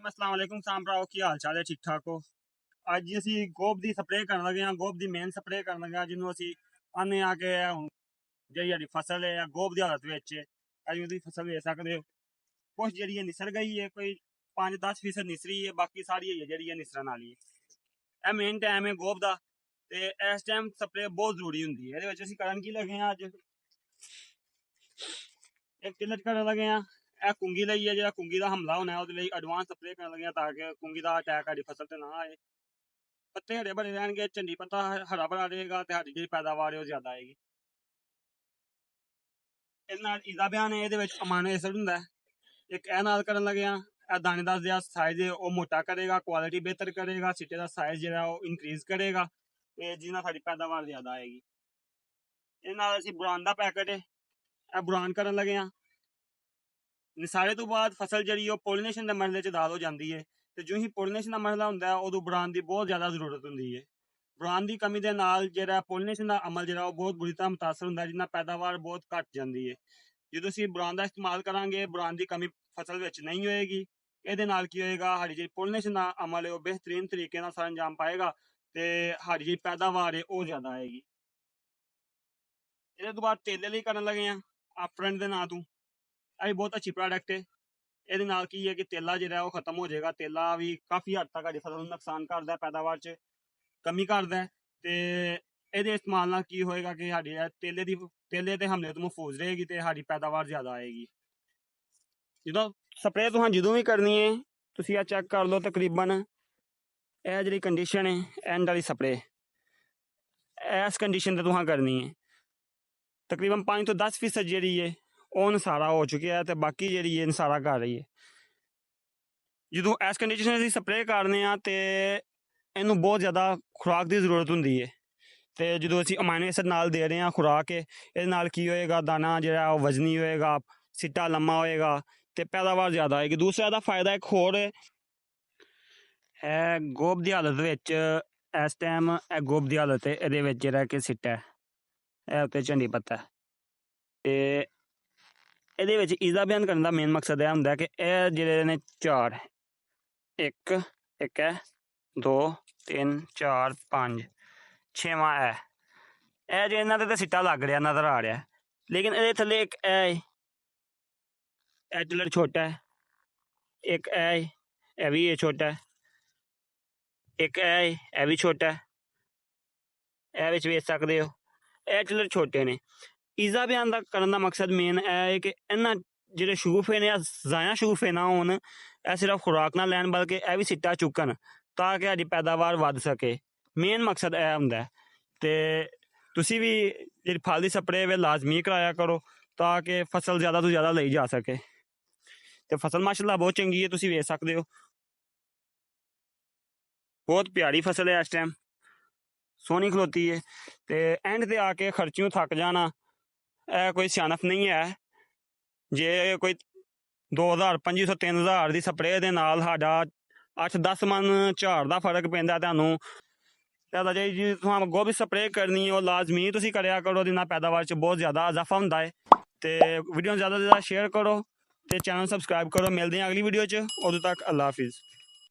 अस्सलाम वालेकुम साम भराओ की हाल चाल है ठीक ठाक हो। ਅੱਜ ਅਸੀਂ ਗੋਭ ਦੀ ਸਪਰੇਅ ਕਰਨ ਲੱਗੇ ਹਾਂ। ਗੋਭ ਦੀ ਮੇਨ ਸਪਰੇਅ ਕਰਨ ਲੱਗੇ ਹਾਂ ਜਿਹਨੂੰ ਅਸੀਂ ਆਨੇ ਆ ਕੇ ਹੁਣ ਜਿਹੜੀ ਸਾਡੀ ਫਸਲ ਹੈ ਗੋਭ ਦੀ ਹਾਲਤ ਵਿੱਚ ਹੈ। ਅੱਜ ਤੁਸੀਂ ਫਸਲ ਵੇਖ ਸਕਦੇ ਹੋ ਕੁਛ ਜਿਹੜੀ ਹੈ ਨਿਸਰ ਗਈ ਹੈ, ਕੋਈ 5-10% ਨਿਸਰੀ ਹੈ, ਬਾਕੀ ਸਾਰੀ ਹੈ ਜਿਹੜੀ ਹੈ ਨਿਸਰਨ ਵਾਲੀ ਹੈ। ਇਹ ਮੇਨ ਟਾਈਮ ਹੈ ਗੋਭ ਦਾ ਤੇ ਇਸ ਟਾਈਮ ਸਪਰੇਅ ਬਹੁਤ ਜ਼ਰੂਰੀ ਹੁੰਦੀ ਹੈ। ਇਹਦੇ ਵਿੱਚ ਅਸੀਂ ਕਰਨ ਕੀ ਲੱਗੇ ਹਾਂ, ਅੱਜ ਇੱਕ ਟਿਲਰ ਕਰਨ ਲੱਗੇ ਹਾਂ। ਇਹ ਕੁੰਗੀ ਲਈ ਹੈ, ਜਿਹੜਾ ਕੁੰਗੀ ਦਾ ਹਮਲਾ ਹੋਣਾ ਉਹਦੇ ਲਈ ਐਡਵਾਂਸ ਸਪਰੇਅ ਕਰਨ ਲੱਗੇ ਤਾਂ ਕਿ ਕੁੰਗੀ ਦਾ ਅਟੈਕ ਸਾਡੀ ਫਸਲ ਤੇ ਨਾ ਆਏ। ਪੱਤੇ ਹਰੇ ਭਰੇ ਰਹਿਣਗੇ, ਝੰਡੀ ਪੱਤਾ ਹਰਾ ਭਰਾ ਰਹੇਗਾ ਤੇ ਸਾਡੀ ਜਿਹੜੀ ਪੈਦਾਵਾਰ ਹੈ ਉਹ ਜ਼ਿਆਦਾ ਆਏਗੀ। ਇਹਦੇ ਨਾਲ ਇਹਦਾ ਬਿਆਨ ਹੈ, ਇਹਦੇ ਵਿੱਚ ਅਮਾਈਨੋ ਐਸਿਡ ਹੁੰਦਾ ਹੈ। ਇੱਕ ਇਹ ਨਾਲ ਕਰਨ ਲੱਗੇ ਹਾਂ। ਇਹ ਦਾਣੇਦਾਰ ਜਿਹੜਾ ਸਾਈਜ਼ ਹੈ ਉਹ ਮੋਟਾ ਕਰੇਗਾ, ਕੁਆਲਿਟੀ ਬਿਹਤਰ ਕਰੇਗਾ, ਸਿੱਟੇ ਦਾ ਸਾਈਜ਼ ਜਿਹੜਾ ਉਹ ਇਨਕਰੀਜ਼ ਕਰੇਗਾ ਤੇ ਜਿਹਦੇ ਨਾਲ ਸਾਡੀ ਪੈਦਾਵਾਰ ਜ਼ਿਆਦਾ ਆਏਗੀ। ਇਹਦੇ ਨਾਲ ਅਸੀਂ ਬੁਰਾਨ ਦਾ ਪੈਕਟ ਹੈ ਇਹ ਬੁਰਾਨ ਕਰਨ ਲੱਗੇ ਹਾਂ। ਨਿਸਾਰੇ ਤੋਂ ਬਾਅਦ ਫਸਲ ਜਿਹੜੀ ਉਹ ਪੋਲੀਨੇਸ਼ਨ ਦੇ ਮਰਹਲੇ 'ਚ ਦਾਲ ਹੋ ਜਾਂਦੀ ਹੈ ਤੇ ਜੋ ਹੀ ਪੋਲੀਨੇਸ਼ਨ ਦਾ ਮਰਹਲਾ ਹੁੰਦਾ ਹੈ ਉਦੋਂ ਬੁਰਾਨ ਦੀ ਬਹੁਤ ਜ਼ਿਆਦਾ ਜ਼ਰੂਰਤ ਹੁੰਦੀ ਹੈ। ਬੁਰਾਨ ਦੀ ਕਮੀ ਦੇ ਨਾਲ ਜਿਹੜਾ ਪੋਲੀਨੇਸ਼ਨ ਦਾ ਅਮਲ ਜਿਹੜਾ ਉਹ ਬਹੁਤ ਬੁਰੀ ਤਰ੍ਹਾਂ ਮੁਤਾਸਰ ਹੁੰਦਾ, ਜਿਹਨਾਂ ਪੈਦਾਵਾਰ ਬਹੁਤ ਘੱਟ ਜਾਂਦੀ ਹੈ। ਜਦੋਂ ਅਸੀਂ ਬੁਰਾਨ ਦਾ ਇਸਤੇਮਾਲ ਕਰਾਂਗੇ, ਬੁਰਾਨ ਦੀ ਕਮੀ ਫਸਲ ਵਿੱਚ ਨਹੀਂ ਹੋਏਗੀ। ਇਹਦੇ ਨਾਲ ਕੀ ਹੋਏਗਾ, ਸਾਡੀ ਜਿਹੜੀ ਪੋਲੀਨੇਸ਼ਨ ਦਾ ਅਮਲ ਹੈ ਉਹ ਬਿਹਤਰੀਨ ਤਰੀਕੇ ਨਾਲ ਸਰ ਅੰਜਾਮ ਪਾਏਗਾ ਤੇ ਸਾਡੀ ਜਿਹੜੀ ਪੈਦਾਵਾਰ ਹੈ ਉਹ ਜ਼ਿਆਦਾ ਆਏਗੀ। ਇਹਦੇ ਤੋਂ ਬਾਅਦ ਤੇਲੇ ਲਈ ਕਰਨ ਲੱਗੇ ਹਾਂ ਆਪਰੈਂਟ ਦੇ ਨਾਂ ਤੋਂ। ਇਹ ਵੀ ਬਹੁਤ ਅੱਛੀ ਪ੍ਰੋਡਕਟ ਹੈ। ਇਹਦੇ ਨਾਲ ਕੀ ਹੈ ਕਿ ਤੇਲਾ ਜਿਹੜਾ ਉਹ ਖਤਮ ਹੋ ਜਾਏਗਾ। ਤੇਲਾ ਵੀ ਕਾਫੀ ਹੱਦ ਤੱਕ ਸਾਡੀ ਫਸਲ ਨੂੰ ਨੁਕਸਾਨ ਕਰਦਾ, ਪੈਦਾਵਾਰ 'ਚ ਕਮੀ ਕਰਦਾ ਤੇ ਇਹਦੇ ਇਸਤੇਮਾਲ ਨਾਲ ਕੀ ਹੋਏਗਾ ਕਿ ਸਾਡੀ ਤੇਲੇ ਦੇ ਹਮਲੇ ਤੋਂ ਮਹਿਫੂਜ਼ ਰਹੇਗੀ ਤੇ ਸਾਡੀ ਪੈਦਾਵਾਰ ਜ਼ਿਆਦਾ ਆਏਗੀ। ਜਦੋਂ ਸਪਰੇਅ ਜਦੋਂ ਵੀ ਕਰਨੀ ਹੈ ਤੁਸੀਂ ਇਹ ਚੈੱਕ ਕਰ ਲਓ, ਤਕਰੀਬਨ ਇਹ ਜਿਹੜੀ ਕੰਡੀਸ਼ਨ ਹੈ ਐਂਡ ਵਾਲੀ ਸਪਰੇਅ ਇਸ ਕੰਡੀਸ਼ਨ ਤੇ ਤੁਸੀਂ ਕਰਨੀ ਹੈ। ਤਕਰੀਬਨ 5 ਤੋਂ 10% ਜਿਹੜੀ ਹੈ ਉਹ ਨਸਾਰਾ ਹੋ ਚੁੱਕਿਆ ਹੈ ਤੇ ਬਾਕੀ ਜਿਹੜੀ ਹੈ ਨਸਾਰਾ ਕਰ ਰਹੀ ਹੈ। ਜਦੋਂ ਇਸ ਕੰਡੀਸ਼ਨ ਅਸੀਂ ਸਪਰੇਅ ਕਰਨੇ ਆ ਤੇ ਇਹਨੂੰ ਬਹੁਤ ਜ਼ਿਆਦਾ ਖੁਰਾਕ ਦੀ ਜ਼ਰੂਰਤ ਹੁੰਦੀ ਹੈ ਤੇ ਜਦੋਂ ਅਸੀਂ ਅਮਾਈਨੋ ਐਸਿਡ ਨਾਲ ਦੇ ਰਹੇ ਹਾਂ ਖੁਰਾਕ ਇਹਦੇ ਨਾਲ ਕੀ ਹੋਏਗਾ, ਦਾਣਾ ਜਿਹੜਾ ਉਹ ਵਜ਼ਨੀ ਹੋਏਗਾ, ਸਿੱਟਾ ਲੰਮਾ ਹੋਏਗਾ ਤੇ ਪੈਦਾਵਾਰ ਜ਼ਿਆਦਾ ਆਏਗੀ। ਦੂਸਰਾ ਇਹਦਾ ਫਾਇਦਾ ਇੱਕ ਹੋਰ ਹੈ ਗੋਭ ਦੀ ਹਾਲਤ ਵਿੱਚ ਇਸ ਟਾਈਮ ਇਹ ਗੋਭ ਦੀ ਹਾਲਤ ਹੈ, ਇਹਦੇ ਵਿੱਚ ਜਿਹੜਾ ਕਿ ਸਿੱਟਾ ਇਹ ਉੱਤੇ ਝੰਡੀ ਪੱਤਾ ਤੇ ਇਹਦੇ ਵਿੱਚ ਇਸਦਾ ਬਿਆਨ ਕਰਨ ਦਾ ਮੇਨ ਮਕਸਦ ਇਹ ਹੁੰਦਾ ਕਿ ਇਹ ਜਿਹੜੇ ਨੇ 4 1 1 ਹੈ 2 3 4 5 6ਵਾਂ ਇਹ ਜੇ ਇਹਨਾਂ ਤੇ ਸਿੱਟਾ ਲੱਗ ਰਿਹਾ ਨਜ਼ਰ ਆ ਰਿਹਾ, ਲੇਕਿਨ ਇਹਦੇ ਥੱਲੇ ਇੱਕ ਇਹ ਟਿਲਰ ਛੋਟਾ ਹੈ, ਇੱਕ ਇਹ ਵੀ ਇਹ ਛੋਟਾ ਹੈ, ਇੱਕ ਇਹ ਵੀ ਛੋਟਾ ਹੈ, ਇਹ ਵਿੱਚ ਵੇਖ ਸਕਦੇ ਹੋ ਇਹ ਟਿਲਰ ਛੋਟੇ ਨੇ। ਇਸਦਾ ਬਿਆਨ ਦਾ ਕਰਨ ਦਾ ਮਕਸਦ ਮੇਨ ਇਹ ਹੈ ਕਿ ਇਹਨਾਂ ਜਿਹੜੇ ਸ਼ਗੂਫੇ ਨੇ ਜ਼ਾਇਆ ਸ਼ਗੂਫੇ ਨਾ ਹੋਣ, ਇਹ ਸਿਰਫ ਖੁਰਾਕ ਨਾ ਲੈਣ ਬਲਕਿ ਇਹ ਵੀ ਸਿੱਟਾ ਚੁੱਕਣ ਤਾਂ ਕਿ ਸਾਡੀ ਪੈਦਾਵਾਰ ਵੱਧ ਸਕੇ। ਮੇਨ ਮਕਸਦ ਇਹ ਹੁੰਦਾ ਤੇ ਤੁਸੀਂ ਵੀ ਜਿਹੜੀ ਫਲ ਦੀ ਸਪਰੇਅ ਵੇ ਲਾਜ਼ਮੀ ਕਰਾਇਆ ਕਰੋ ਤਾਂ ਕਿ ਫਸਲ ਜ਼ਿਆਦਾ ਤੋਂ ਜ਼ਿਆਦਾ ਲਈ ਜਾ ਸਕੇ ਤੇ ਫਸਲ ਮਾਸ਼ਾਅੱਲਾ ਬਹੁਤ ਚੰਗੀ ਹੈ, ਤੁਸੀਂ ਵੇਖ ਸਕਦੇ ਹੋ ਬਹੁਤ ਪਿਆਰੀ ਫਸਲ ਹੈ, ਇਸ ਟਾਈਮ ਸੋਹਣੀ ਖਲੋਤੀ ਹੈ ਤੇ ਐਂਡ ਤੇ ਆ ਕੇ ਖਰਚਿਓਂ ਥੱਕ ਜਾਣਾ ਇਹ ਕੋਈ ਸਿਆਣਪ ਨਹੀਂ ਹੈ। ਜੇ ਕੋਈ 2000 2500 3000 ਦੀ ਸਪਰੇਅ ਦੇ ਨਾਲ ਸਾਡਾ 8-10 ਮਨ ਝਾੜ ਦਾ ਫਰਕ ਪੈਂਦਾ ਤੁਹਾਨੂੰ ਜ਼ਿਆਦਾ ਜੀ ਤੁਹਾਨੂੰ ਗੋਭੀ ਸਪਰੇਅ ਕਰਨੀ ਹੈ ਉਹ ਲਾਜ਼ਮੀ ਤੁਸੀਂ ਕਰਿਆ ਕਰੋ, ਉਹਦੇ ਨਾਲ ਪੈਦਾਵਾਰ 'ਚ ਬਹੁਤ ਜ਼ਿਆਦਾ ਇਜ਼ਾਫਾ ਹੁੰਦਾ ਹੈ ਤੇ ਵੀਡੀਓ ਜ਼ਿਆਦਾ ਤੋਂ ਜ਼ਿਆਦਾ ਸ਼ੇਅਰ ਕਰੋ ਤੇ ਚੈਨਲ ਸਬਸਕ੍ਰਾਈਬ ਕਰੋ। ਮਿਲਦੇ ਹਾਂ ਅਗਲੀ ਵੀਡੀਓ 'ਚ, ਉਦੋਂ ਤੱਕ ਅੱਲਾ ਹਾਫਿਜ਼।